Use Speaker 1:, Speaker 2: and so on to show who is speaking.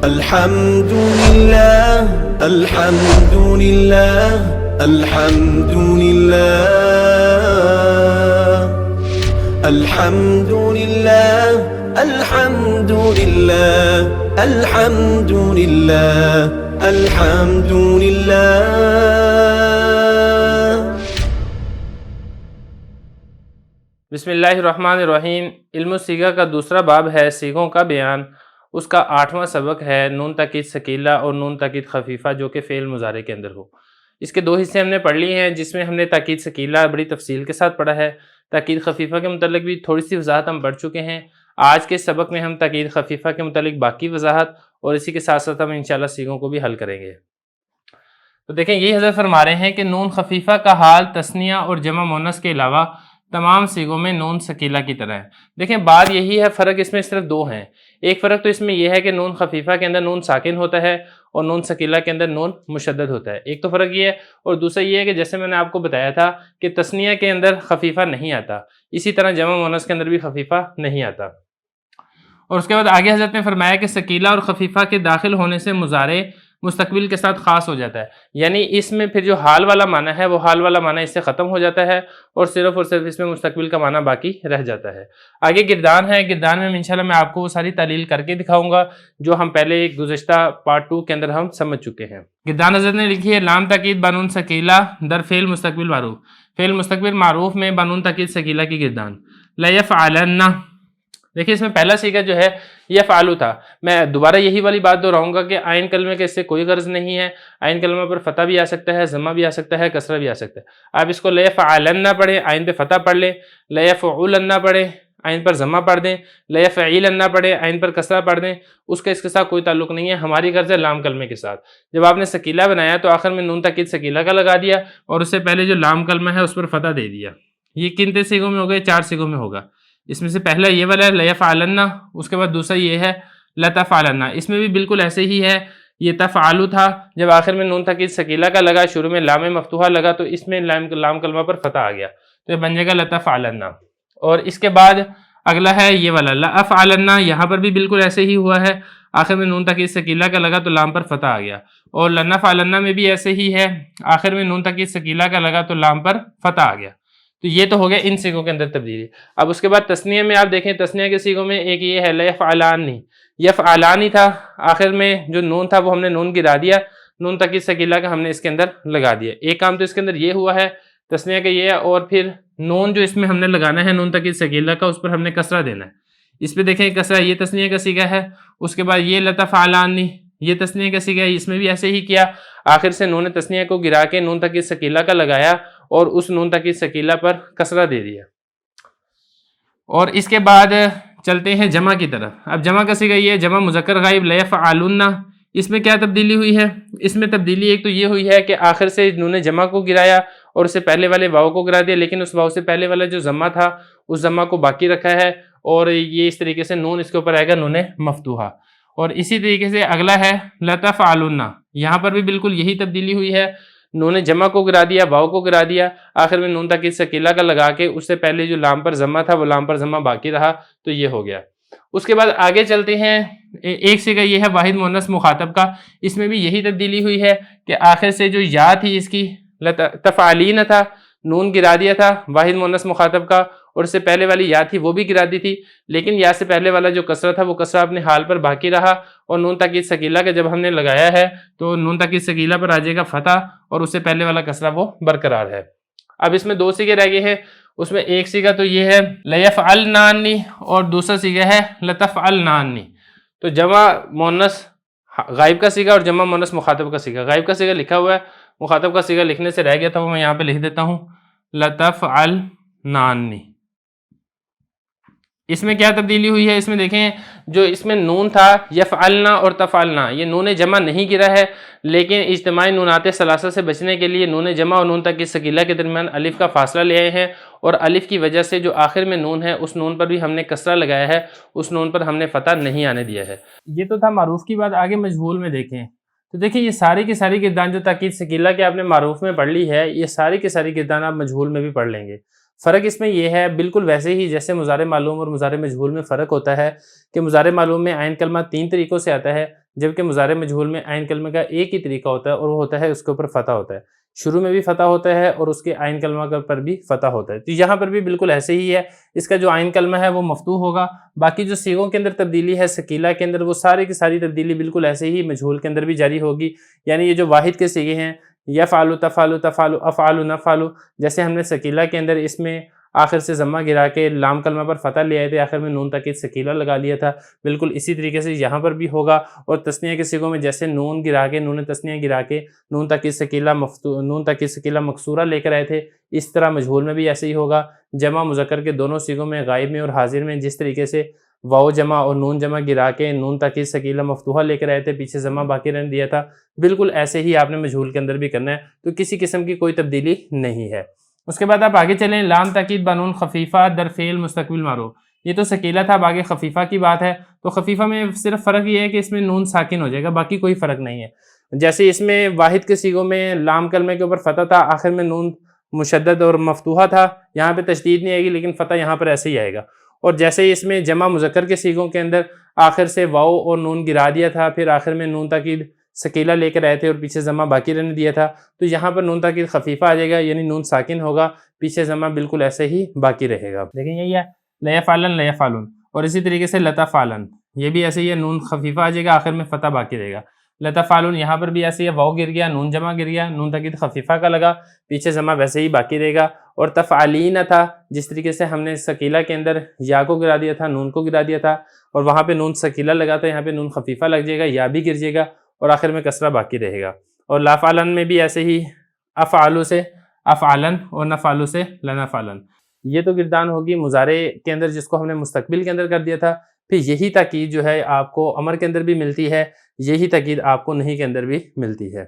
Speaker 1: الحمد لله الحمد لله الحمد لله الحمد لله الحمد لله الحمد لله الحمد لله.
Speaker 2: बिस्मिल्लाहिर्रहमानिर्रहीम. इल्म सीगा का दूसरा बाब है सीगों का बयान. उसका 8वां सबक है नून ताकीद सकीला और नून ताकीद खफीफ़ा जो कि फ़ेल मुज़ारे के अंदर हो. इसके दो हिस्से हमने पढ़ लिए हैं, जिसमें हमने ताकीद सकीला बड़ी तफसील के साथ पढ़ा है. ताकीद खफीफ़ा के मुतल्लिक़ भी थोड़ी सी वजाहत हम पढ़ चुके हैं. आज के सबक में हम ताकीद खफीफ़ा के मुतल्लिक़ बाकी वजाहत और इसी के साथ साथ हम इंशाअल्लाह सीगों को भी हल करेंगे. तो देखें, ये हज़रत फरमा रहे हैं कि नून खफीफ़ा का हाल तस्निया और जमा मुन्नस के अलावा तमाम सीगों में नून सकीला की तरह है. देखें, बात यही है, फ़र्क इसमें सिर्फ दो हैं. एक फ़र्क तो इसमें यह है कि नून खफीफ़ा के अंदर नून साकिन होता है और नून सकीला के अंदर नून मुशद्दद होता है. एक तो फ़र्क ये है, और दूसरा ये है कि जैसे मैंने आपको बताया था कि तस्निया के अंदर खफीफ़ा नहीं आता, इसी तरह जमा मुन्नस के अंदर भी खफीफ़ा नहीं आता. और उसके बाद आगे हज़रत ने फरमाया कि सकीला और खफीफ़ा के दाखिल होने से मुज़ारे मुस्तकबिल के साथ ख़ास हो जाता है. यानी इसमें फिर जो हाल वाला माना है वो हाल वाला माना इससे ख़त्म हो जाता है और सिर्फ इसमें मुस्तकबिल का माना बाकी रह जाता है. आगे गिरदान है. गिरदान में इंशाल्लाह मैं आपको वो सारी तालील करके दिखाऊंगा जो हम पहले गुज़श्ता पार्ट 2 के अंदर हम समझ चुके हैं. गिरदान हज़रत ने लिखी है लाम ताकीद बानून सकीला दर फ़ेल मुस्तकबिल मारूफ. फ़ेल मुस्तकबिल मारूफ में बानून ताकीद सकीला की गिरदान. ला यफ़अलन्ना. देखिए, इसमें पहला सीगा जो है यह फ़ालू था. मैं दोबारा यही वाली बात दोहराऊंगा कि आइन कलमे के इससे कोई गर्ज नहीं है. आइन कलमा पर फ़तह भी आ सकता है, ज़म्मा भी आ सकता है, कसरा भी आ सकता है. आप इसको लयफ़अलन्ना पढ़ें, आइन पे फ़तह पढ़ लें. लयफ़उलन्ना पढ़ें, आइन पर ज़म्मा पढ़ दें. लयफ़इलन्ना पढ़ें, आइन पर कसरा पढ़ दें. उसका इसके साथ कोई ताल्लुक़ नहीं है. हमारी गर्ज है लाम कलमे के साथ. जब आपने सकीला बनाया तो आखिर में नून ताकीद सकीला का लगा दिया और उससे पहले जो लाम कलमा है उस पर फ़तह दे दिया. ये कितने सीगों में हो गए? 4 सीगों में होगा. इसमें से पहला ये वाला है लयफ़अलन्ना, उसके बाद दूसरा ये है लतफ़अलन्ना. इसमें भी बिल्कुल ऐसे ही है. ये तफ़अलु था, जब आखिर में नून ताकीद सकीला का लगा, शुरू में लाम मफ्तूहा लगा तो इसमें लाम कलमा पर फ़तह आ गया तो ये बन जाएगा लतफ़अलन्ना. और इसके बाद अगला है ये वाला लअफ़अलन्ना. यहाँ पर भी बिल्कुल ऐसे ही हुआ है. आखिर में नून ताकीद सकीला का लगा तो लाम पर फ़तह आ गया. और लनफ़अलन्ना में भी ऐसे ही है. आखिर में नून ताकीद सकीला का लगा तो लाम पर फ़तह आ गया. तो ये तो हो गया इन सीगों के अंदर तब्दीली. अब उसके बाद तस्निया में आप देखें, तस्निया के सीगों में एक ये है लयफ़अलानी. यफ़अलानी था, आखिर में जो नून था वो हमने नून गिरा दिया, नून ताकीद सकीला का हमने इसके अंदर लगा दिया. एक काम तो इसके अंदर ये हुआ है तस्निया का ये है. और फिर नून जो इसमें हमने लगाना है नून ताकीद सकीला का, उस पर हमने कसरा देना है. इस पर देखें कसरा, ये तस्निया का सीगा है. उसके बाद ये लतफ़अलानी, ये तस्निया का सीगा है. इसमें भी ऐसे ही किया, आखिर से नून तस्निया को गिरा के नून ताकीद सकीला का लगाया और उस नून ताकीद सकीला पर कसरा दे दिया. और इसके बाद चलते हैं जमा की तरफ. अब जमा का सीगा ये जमा मुज़क्कर गायब लयफ़अलुन्ना. इसमें क्या तब्दीली हुई है? इसमें तब्दीली एक तो ये हुई है कि आखिर से नून जमा को गिराया और उससे पहले वाले वाव को गिरा दिया, लेकिन उस वाव से पहले वाला जो जमा था उस जमा को बाकी रखा है और ये इस तरीके से नून इसके ऊपर आएगा नून मफ्तूहा. और इसी तरीके से अगला है लतफ़अलुन्ना. यहाँ पर भी बिल्कुल यही तब्दीली हुई है. नून जमा को गिरा दिया, वाव को गिरा दिया, आखिर में नून ताकीद सकीला का लगा के उससे पहले जो लाम पर जमा था वो लाम पर जमा बाकी रहा, तो ये हो गया. उसके बाद आगे चलते हैं. एक सीगा ये है वाहिद मुन्नस मुखातब का. इसमें भी यही तब्दीली हुई है कि आखिर से जो या थी इसकी तफ़अलीन था, नून गिरा दिया था वाहिद मुन्नस मुखातब का, और उससे पहले वाली या थी वो भी गिरा दी थी, लेकिन या से पहले वाला जो कसरा था वो कसरा अपने हाल पर बाकी रहा. और नून ताकीद सकीला का जब हमने लगाया है तो नून ताकीद सकीला पर आ जाएगा फ़तह और उससे पहले वाला कसरा वो बरकरार है. अब इसमें 2 सीगे रह गए हैं. उसमें एक सीगा तो ये है लयफ़अलनानी और दूसरा सीगा है लतफ़अलनानी. तो जमा मुन्नस गायब का सीगा और जमा मुन्नस मुखातब का सीगा. गायब का सीगा लिखा हुआ है, मुखातब का सीगा लिखने से रह गया था, वो मैं यहाँ पे लिख देता हूँ लतफ़अलनानी. इसमें क्या तब्दीली हुई है? इसमें देखें, जो इसमें नून था यफ़अलना और तफ़अलना, ये नून जमा नहीं गिरा है, लेकिन इज्तिमाई नूनाते सलासा से बचने के लिए नून जमा और नून ताकीद सकीला के दरमियान अलिफ का फासला ले आए हैं. और अलिफ की वजह से जो आखिर में नून है उस नून पर भी हमने कसरा लगाया है, उस नून पर हमने फ़तह नहीं आने दिया है. ये तो था मारूफ की बात. आगे मजहूल में देखें तो देखिए, ये सारी की सारी गिरदान जो ताकीद सकीला के आपने मारूफ में पढ़ ली है, ये सारी की सारी गिरदान आप मजहूल में भी पढ़ लेंगे. फ़र्क इसमें यह है, बिल्कुल वैसे ही जैसे मुज़ारे मालूम और मुज़ारे मजहूल में फ़र्क होता है कि मुज़ारे मालूम में आइन कलमा 3 तरीक़ों से आता है, جبکہ مضارع مجہول میں عین کلمے کا ایک ہی طریقہ ہوتا ہے اور وہ ہوتا ہے اس کے اوپر فتح ہوتا ہے، شروع میں بھی فتح ہوتا ہے اور اس کے عین کلمہ پر بھی فتح ہوتا ہے۔ تو یہاں پر بھی بالکل ایسے ہی ہے، اس کا جو عین کلمہ ہے وہ مفتوح ہوگا، باقی جو صیغوں کے اندر تبدیلی ہے ثقیلہ کے اندر وہ ساری کی ساری تبدیلی بالکل ایسے ہی مجہول کے اندر بھی جاری ہوگی، یعنی یہ جو واحد کے صیغے ہیں یفعل تفعل تفعل افعل نفعل، جیسے ہم نے ثقیلہ کے اندر اس میں آخر سے ضمہ گرا کے لام کلمہ پر فتح لے آئے تھے، آخر میں نون تاکید ثقیلہ لگا لیا تھا، بالکل اسی طریقے سے یہاں پر بھی ہوگا۔ اور تثنیہ کے صیغوں میں جیسے نون گرا کے نون تثنیہ گرا کے نون تاکید ثقیلہ مکسورہ لے کر آئے تھے، اس طرح مجہول میں بھی ایسے ہی ہوگا۔ جمع مذکر کے دونوں صیغوں میں غائب میں اور حاضر میں جس طریقے سے واو جمع اور نون جمع گرا کے نون تاکید ثقیلہ مفتوحہ لے کر آئے تھے، پیچھے ضمہ باقی رہنے دیا تھا، بالکل ایسے ہی آپ نے مجہول کے اندر بھی کرنا ہے، تو کسی قسم کی کوئی تبدیلی نہیں ہے۔ اس کے بعد آپ آگے چلیں، لام تاکید بنون خفیفہ در فعل مستقبل معروف، یہ تو ثقیلہ تھا، اب آگے خفیفہ کی بات ہے۔ تو خفیفہ میں صرف فرق یہ ہے کہ اس میں نون ساکن ہو جائے گا، باقی کوئی فرق نہیں ہے۔ جیسے اس میں واحد کے صیغوں میں لام کلمے کے اوپر فتح تھا، آخر میں نون مشدد اور مفتوحہ تھا، یہاں پہ تشدید نہیں آئے گی لیکن فتح یہاں پر ایسے ہی آئے گا۔ اور جیسے اس میں جمع مذکر کے صیغوں کے اندر آخر سے واو اور نون گرا دیا تھا، پھر آخر میں نون تاکید ثقیلہ لے کر آئے تھے اور پیچھے ضمہ باقی رہنے دیا تھا، تو یہاں پر نون تاکید خفیفہ آ جائے گا، یعنی نون ساکن ہوگا، پیچھے ضمہ بالکل ایسے ہی باقی رہے گا۔ لیکن یہی ہے لیفعلن لیفعلن، اور اسی طریقے سے لتفعلن، یہ بھی ایسے ہی ہے، نون خفیفہ آ جائے گا، آخر میں فتح باقی رہے گا۔ لتفعلن یہاں پر بھی ایسے ہی ہے، واو گر گیا، نون جمع گر گیا، نون تاکید خفیفہ کا لگا، پیچھے ضمہ ویسے ہی باقی رہے گا۔ اور تفعلین تھا، جس طریقے سے ہم نے ثقیلہ کے اندر یا کو گرا دیا تھا، نون کو گرا دیا تھا، اور وہاں پہ نون ثقیلہ لگا تھا، یہاں پہ نون خفیفہ لگ جائے گا، یا بھی گر جائے گا، اور آخر میں کسرہ باقی رہے گا۔ اور لافعلن میں بھی ایسے ہی افعلو سے افعلن اور نفعلو سے لنفعلن، یہ تو گردان ہوگی مضارع کے اندر جس کو ہم نے مستقبل کے اندر کر دیا تھا۔ پھر یہی تاکید جو ہے آپ کو امر کے اندر بھی ملتی ہے، یہی تاکید آپ کو نہیں کے اندر بھی ملتی ہے۔